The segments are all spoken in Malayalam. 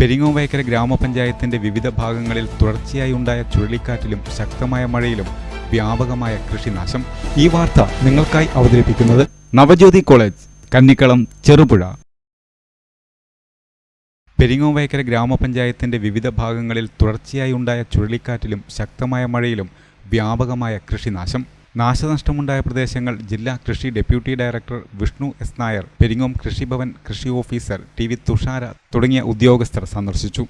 പെരിങ്ങോംവയക്കര ഗ്രാമപഞ്ചായത്തിന്റെ വിവിധ ഭാഗങ്ങളിൽ തുടർച്ചയായി ഉണ്ടായ ചുഴലിക്കാറ്റിലും ശക്തമായ മഴയിലും വ്യാപകമായ കൃഷിനാശം. ഈ വാർത്ത നിങ്ങൾക്കായി അവതരിപ്പിക്കുന്നത് നവജ്യോതി കോളേജ്, കന്നിക്കളം, ചെറുപുഴ. പെരിങ്ങോംവയക്കര ഗ്രാമപഞ്ചായത്തിന്റെ വിവിധ ഭാഗങ്ങളിൽ തുടർച്ചയായി ഉണ്ടായ ചുഴലിക്കാറ്റിലും ശക്തമായ മഴയിലും വ്യാപകമായ കൃഷിനാശം. നാശനഷ്ടമുണ്ടായ പ്രദേശങ്ങൾ ജില്ലാ കൃഷി deputy director Vishnu S Nair, Peringome Krishibhavan കൃഷി ഓഫീസർ ടി വി തുഷാര തുടങ്ങിയ ഉദ്യോഗസ്ഥർ സന്ദർശിച്ചു.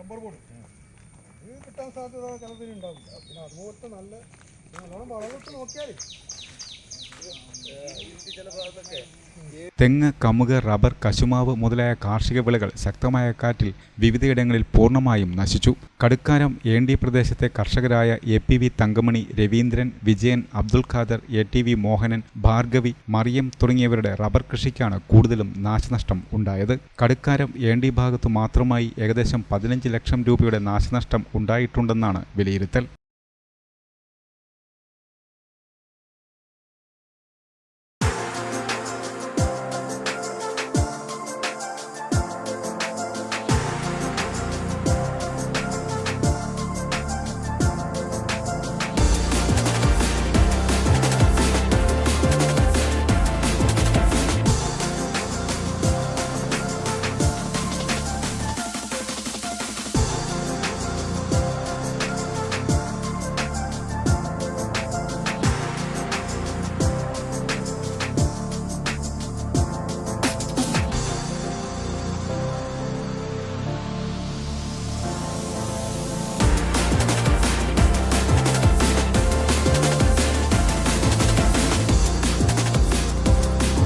റബ്ബർ ബോർഡ് കിട്ടാൻ സാധ്യത ചിലതിന് ഉണ്ടാവില്ല. പിന്നെ അതുപോലത്തെ നല്ലോണം വളവിട്ട് നോക്കിയാൽ തെങ്ങ്, കമുക്, റബ്ബർ, കശുമാവ് മുതലായ കാർഷിക വിളകൾ ശക്തമായ കാറ്റിൽ വിവിധയിടങ്ങളിൽ പൂർണ്ണമായും നശിച്ചു. കടുക്കാരം ഏണ്ടി പ്രദേശത്തെ കർഷകരായ APV തങ്കമണി, രവീന്ദ്രൻ, വിജയൻ, അബ്ദുൽ ഖാദർ, ATV മോഹനൻ, ഭാർഗവി, മറിയം തുടങ്ങിയവരുടെ റബ്ബർ കൃഷിക്കാണ് കൂടുതലും നാശനഷ്ടം ഉണ്ടായത്. കടുക്കാരം ഏണ്ടി ഭാഗത്തു മാത്രമായി ഏകദേശം 15 ലക്ഷം രൂപയുടെ നാശനഷ്ടം ഉണ്ടായിട്ടുണ്ടെന്നാണ് വിലയിരുത്തൽ.